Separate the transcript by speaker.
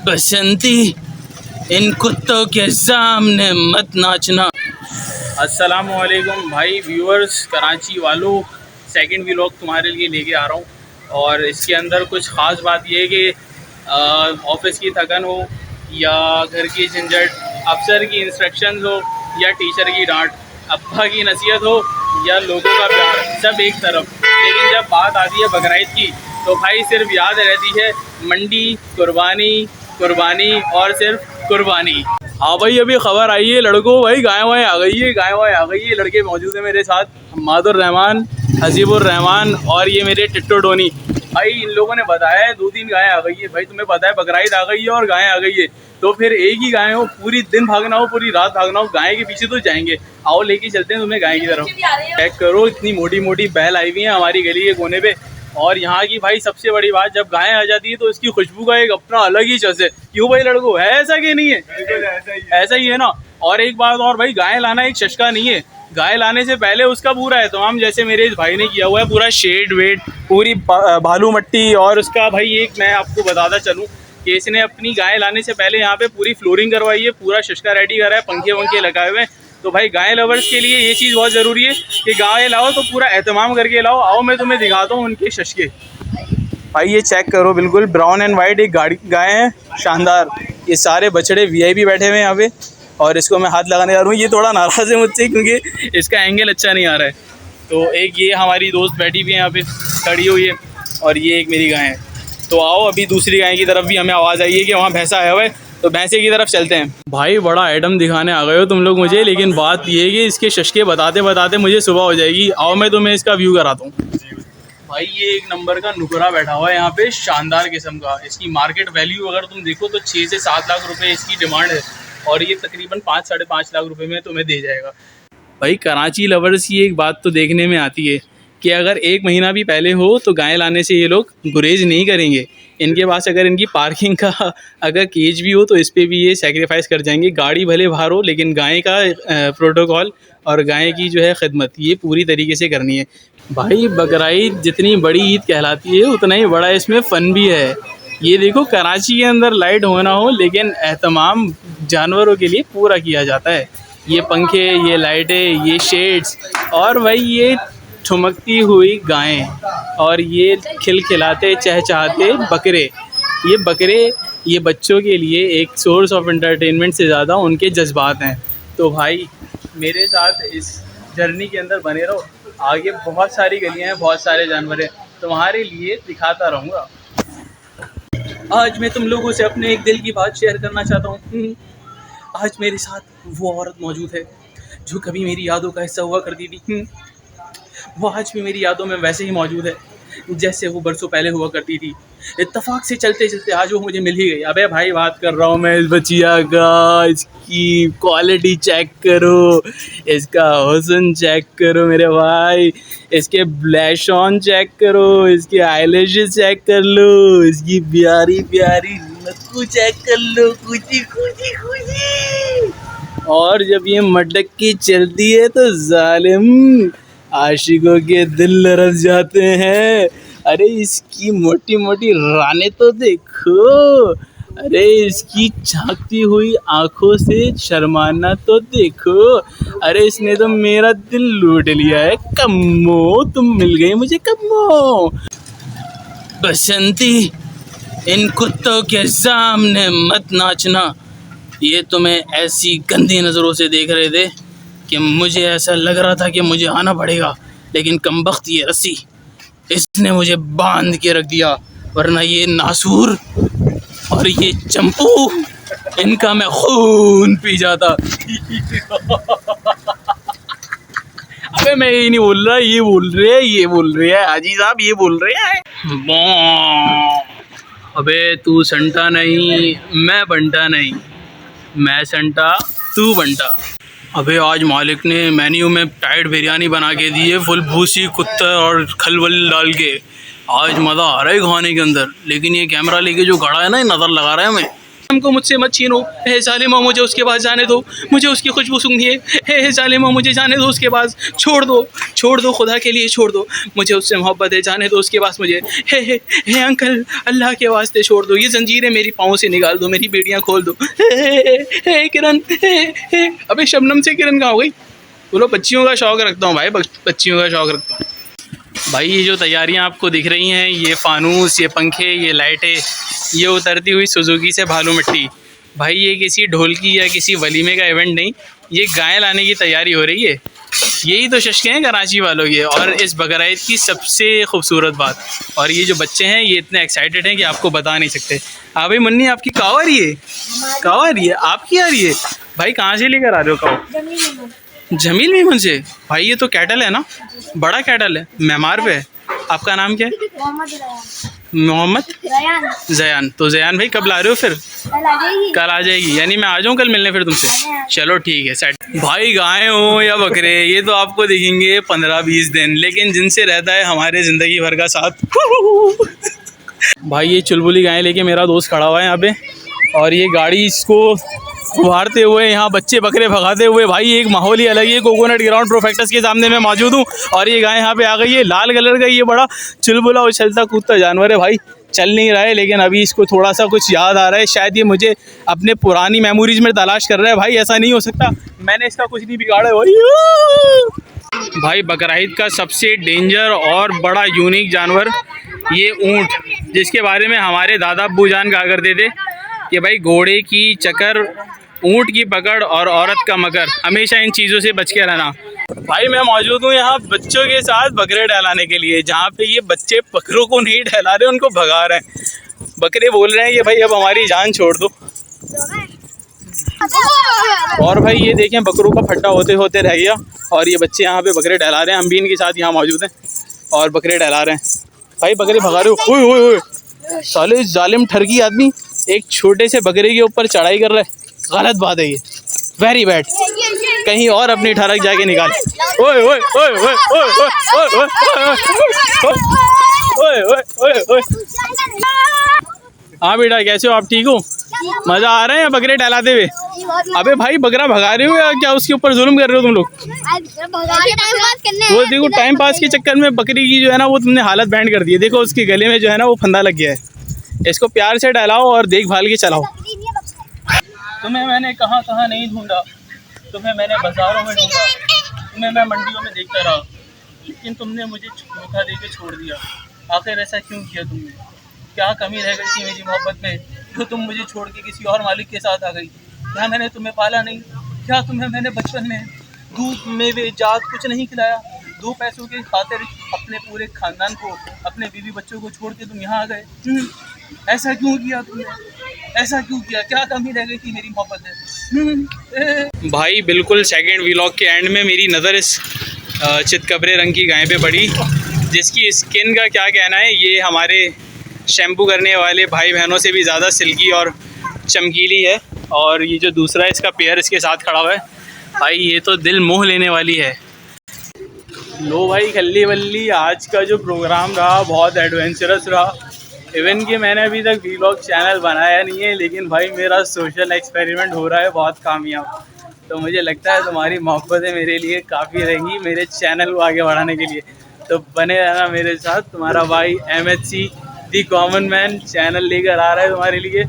Speaker 1: बसंती, इन कुत्तों के सामने मत नाचना। अस्सलामुअलैकुम भाई व्यूअर्स, कराची वालों, सेकंड व्लॉग तुम्हारे लिए लेके आ रहा हूँ। और इसके अंदर कुछ ख़ास बात यह है कि ऑफिस की थकन हो या घर की झंझट, अफसर की इंस्ट्रक्शंस हो या टीचर की डांट, अब्बा की नसीहत हो या लोगों का प्यार, सब एक तरफ। लेकिन जब बात आती है बकरीद की तो भाई सिर्फ याद रहती है मंडी, कुर्बानी कुर्बानी और सिर्फ कुर्बानी। हाँ भाई, अभी खबर आई है लड़कों, भाई गाय वाय आ गई है, गाय वाय आ गई है। लड़के मौजूद है मेरे साथ, हम्मादुर रहमान, हसीबुर रहमान और ये मेरे टिट्टो डोनी। भाई इन लोगों ने बताया है 2-3 गाय आ गई है। भाई तुम्हें पता है बकरीद आ गई है और गाय आ गई है, तो फिर एक ही गाय हो, पूरी दिन भागना हो, पूरी रात भागना हो, गाय के पीछे तो जाएंगे। आओ लेके चलते हैं तुम्हें गाय की तरफ। चेक करो, इतनी मोटी मोटी बैल आई हुई है हमारी गली के कोने पे। और यहाँ की भाई सबसे बड़ी बात, जब गाय आ जाती है तो इसकी खुशबू का एक अपना अलग ही चस है। क्यों भाई लड़कों, है ऐसा कि नहीं है? ऐसा ही है ना। और एक बात और भाई, गाय लाना एक चस्का नहीं है। गाय लाने से पहले उसका पूरा एहतमाम, जैसे मेरे इस भाई ने किया हुआ है, पूरा शेड वेड, पूरी भालू मट्टी। और उसका भाई एक मैं आपको बताता चलूँ कि इसने अपनी गाय लाने से पहले यहाँ पे पूरी फ्लोरिंग करवाई है, पूरा शशका रेडी करा है, पंखे वंखे लगाए हुए हैं। तो भाई गाय लवर्स के लिए ये चीज़ बहुत ज़रूरी है कि गाय लाओ तो पूरा एहतमाम करके लाओ। आओ मैं तुम्हें दिखाता हूँ उनके शशके। भाई ये चेक करो, बिल्कुल ब्राउन एंड वाइट एक गाय है, शानदार। ये सारे बछड़े वीआईपी बैठे हुए हैं यहाँ पे, और इसको मैं हाथ लगाने जा रहा हूँ। ये थोड़ा नाराज़ है मुझसे क्योंकि इसका एंगल अच्छा नहीं आ रहा है। तो एक ये हमारी दोस्त बैठी हुई है यहाँ पे, खड़ी हुई है, और ये एक मेरी गाय है। तो आओ अभी दूसरी गाय की तरफ भी हमें आवाज़ आई है कि वहाँ भैंसा आया हुआ है, तो भैंसे की तरफ चलते हैं। भाई बड़ा आइटम दिखाने आ गए हो तुम लोग मुझे, लेकिन बात ये है कि इसके शशके बताते बताते मुझे सुबह हो जाएगी। आओ मैं तुम्हें इसका व्यू कराता हूँ। भाई ये एक नंबर का नुकरा बैठा हुआ है यहाँ पे, शानदार किस्म का। इसकी मार्केट वैल्यू अगर तुम देखो तो 6 से 7 लाख रुपए इसकी डिमांड है, और ये तकरीबन 5-5.5 लाख रुपए में तुम्हें दे जाएगा। भाई कराची लवर्स की एक बात तो देखने में आती है कि अगर 1 महीना भी पहले हो तो गाय लाने से ये लोग गुरेज नहीं करेंगे। इनके पास अगर इनकी पार्किंग का अगर केज भी हो तो इस पर भी ये सेक्रीफाइस कर जाएंगे। गाड़ी भले बाहर हो, लेकिन गाय का प्रोटोकॉल और गाय की जो है खिदमत, ये पूरी तरीके से करनी है। भाई बकरीद जितनी बड़ी ईद कहलाती है उतना ही बड़ा इसमें फ़न भी है। ये देखो, कराची के अंदर लाइट हो ना हो, लेकिन एहतमाम जानवरों के लिए पूरा किया जाता है। ये पंखे, ये लाइटें, ये शेड्स, और भाई ये ठुमकती हुई गायें, और ये खिलखिलाते चहचहाते बकरे। ये बकरे ये बच्चों के लिए एक सोर्स ऑफ एंटरटेनमेंट से ज़्यादा उनके जज्बात हैं। तो भाई मेरे साथ इस जर्नी के अंदर बने रहो। आगे बहुत सारी गलियां हैं, बहुत सारे जानवर हैं, तुम्हारे लिए दिखाता रहूँगा। आज मैं तुम लोगों से अपने एक दिल की बात शेयर करना चाहता हूँ। आज मेरे साथ वो औरत मौजूद है जो कभी मेरी यादों का हिस्सा हुआ करती थी। वो आज भी मेरी यादों में वैसे ही मौजूद है जैसे वो बरसों पहले हुआ करती थी। इत्तेफाक से चलते चलते आज वो मुझे मिल ही गई। अबे भाई बात कर रहा हूँ मैं इस बचिया का। इसकी क्वालिटी चेक करो, इसका हुस्न चेक करो मेरे भाई, इसके ब्लैश ऑन चेक करो, इसके आईलैशेस चेक कर लो, इसकी प्यारी प्यारी नक्कू चेक कर लो, कुची कुची कुची। और जब ये मटक की चलती है तो जालिम आशिकों के दिल लरस जाते हैं। अरे इसकी मोटी मोटी रानें तो देखो, अरे इसकी झांकती हुई आंखों से शर्माना तो देखो। अरे इसने तो मेरा दिल लूट लिया है। कम्मो, तुम मिल गई मुझे कम्मो। बसंती, इन कुत्तों के सामने मत नाचना। ये तुम्हें ऐसी गंदी नज़रों से देख रहे थे कि मुझे ऐसा लग रहा था कि मुझे आना पड़ेगा, लेकिन कमबख्त ये रस्सी इसने मुझे बांध के रख दिया, वरना ये नासूर और ये चंपू, इनका मैं खून पी जाता। अबे मैं ये नहीं बोल रहा, ये बोल रहे हैं हाजी साहब, ये बोल रहे हैं। अबे तू संटा नहीं, मैं बंटा नहीं, मैं संटा तू बंटा। अबे आज मालिक ने मेन्यू में टाइट बिरयानी बना के दी है, फुल भूसी कुत्ता और खलबल डाल के। आज मज़ा आ रहा है खाने के अंदर, लेकिन ये कैमरा लेके जो खड़ा है ना, ये नज़र लगा रहा है हमें। हमको मुझसे मत छीनो, हे जालिमो मुझे उसके पास जाने दो, मुझे उसकी खुशबू सूंघनी है, हे जालिमो मुझे जाने दो उसके पास, छोड़ दो खुदा के लिए छोड़ दो, मुझे उससे मोहब्बत है, जाने दो उसके पास मुझे, हे अंकल अल्लाह के वास्ते छोड़ दो, ये जंजीरें मेरी पाँव से निकाल दो, मेरी बेड़ियाँ खोल दो, हे किरण, हे अबे शबनम से किरण कहाँ हो गई? बोलो बच्चियों का शौक़ रखता हूँ भाई, बच्चियों का शौक़ रखता हूँ भाई। ये जो तैयारियां आपको दिख रही हैं, ये फानूस, ये पंखे, ये लाइटें, ये उतरती हुई सुजुकी से भालू मिट्टी, भाई ये किसी ढोलकी या किसी वलीमे का इवेंट नहीं, ये गाय लाने की तैयारी हो रही है। यही तो शश्के हैं कराची वालों के, और इस बकर ईद की सबसे खूबसूरत बात, और ये जो बच्चे हैं ये इतने एक्साइटेड हैं कि आपको बता नहीं सकते। हाँ भाई मुन्नी, आपकी काव आ रही है? काव आ रही है? आपकी आ रही है भाई? कहाँ से लेकर आ रहे हो काव? जमील मीमन से। भाई ये तो कैटल है ना, बड़ा कैटल है, मेमार पे है। आपका नाम क्या है? मोहम्मद जयान। तो जयान भाई कब ला रहे हो फिर? कल आ जाएगी, यानी मैं आ जाऊँ कल मिलने फिर तुमसे? चलो ठीक है सेट। भाई गाय हो या बकरे, ये तो आपको दिखेंगे 15-20 दिन, लेकिन जिनसे रहता है हमारे ज़िंदगी भर का साथ। भाई ये चुलबुली गाय लेके मेरा दोस्त खड़ा हुआ है यहाँ पे, और ये गाड़ी इसको उभारते हुए, यहाँ बच्चे बकरे भगाते हुए, भाई एक माहौल ही अलग है। कोकोनट ग्राउंड प्रोफेक्टस के सामने मैं मौजूद हूँ, और ये गाय यहाँ पे आ गई है। लाल कलर का ये बड़ा चुलबुला उछलता कूदता जानवर है भाई, चल नहीं रहा है, लेकिन अभी इसको थोड़ा सा कुछ याद आ रहा है, शायद ये मुझे अपने पुरानी मेमोरीज में तलाश कर रहा है। भाई ऐसा नहीं हो सकता, मैंने इसका कुछ नहीं बिगाड़ा है भाई। बकर ईद का सबसे डेंजर और बड़ा यूनिक जानवर ये ऊँट, जिसके बारे में हमारे दादा अब्बू जान कहा करते थे कि भाई घोड़े की चक्कर, ऊँट की पकड़ और औरत का मकर, हमेशा इन चीज़ों से बच के रहना। भाई मैं मौजूद हूँ यहाँ बच्चों के साथ बकरे टहलाने के लिए, जहाँ पे ये बच्चे बकरों को नहीं टहला रहे, उनको भगा रहे हैं। बकरे बोल रहे हैं कि भाई अब हमारी जान छोड़ दो। और भाई ये देखें बकरों का फट्टा होते होते रह गया, और ये बच्चे यहाँ पे बकरे टहला रहे हैं। हम भी इनके साथ यहाँ मौजूद हैं और बकरे टहला रहे हैं। भाई बकरे भगा रहे हो? ओए ओए ओए, साले जालिम ठरकी आदमी एक छोटे से बकरे के ऊपर चढ़ाई कर रहा है, गलत बात है ये, वेरी बैड। कहीं और अपनी ठरक जाके निकाल। ओए ओए ओए ओए ओए ओए ओए ओए। हाँ बेटा कैसे हो आप? ठीक हो? मजा आ रहा है बकरे टहलाते हुए? अबे भाई बकरा भगा रहे हो या क्या उसके ऊपर जुल्म कर रहे हो तुम लोग? वो देखो टाइम पास के चक्कर में बकरी की जो है ना वो तुमने हालत बैंड कर दी है। देखो उसके गले में जो है ना वो फंदा लग गया है। इसको प्यार से टहलाओ और देखभाल के चलाओ। तुम्हें मैंने कहाँ कहाँ नहीं ढूंढा, तुम्हें मैंने बाजारों में ढूंढा, तुम्हें मैं मंडियों में देखता रहा, लेकिन तुमने मुझे धोखा दे के छोड़ दिया। आखिर ऐसा क्यों किया तुमने? क्या कमी रह गई थी मेरी मोहब्बत में जो तुम मुझे छोड़ के किसी और मालिक के साथ आ गई? क्या मैंने तुम्हें पाला नहीं? क्या तुम्हें मैंने बचपन में दूध मेवे जात कुछ नहीं खिलाया? 2 पैसों के खातिर अपने पूरे खानदान को, अपने बीवी बच्चों को छोड़ के तुम यहाँ आ गए। ऐसा क्यों किया तुमने? ऐसा क्यों किया? क्या कमी रह गई थी मेरी मोहब्बत में? भाई बिल्कुल सेकंड व्लॉग के एंड में मेरी नज़र इस चितकबरे रंग की गाय पे पड़ी, जिसकी स्किन का क्या कहना है, ये हमारे शैम्पू करने वाले भाई बहनों से भी ज़्यादा सिल्की और चमकीली है। और ये जो दूसरा इसका पेयर इसके साथ खड़ा हुआ है, भाई ये तो दिल मोह लेने वाली है। लो भाई खल्ली वल्ली, आज का जो प्रोग्राम रहा बहुत एडवेंचरस रहा। इवन कि मैंने अभी तक व्लॉग चैनल बनाया नहीं है, लेकिन भाई मेरा सोशल एक्सपेरिमेंट हो रहा है बहुत कामयाब। तो मुझे लगता है तुम्हारी मोहब्बतें मेरे लिए काफ़ी रहेंगी मेरे चैनल को आगे बढ़ाने के लिए। तो बने रहना मेरे साथ। तुम्हारा भाई MHC the common man channel लेकर आ रहा है तुम्हारे लिए।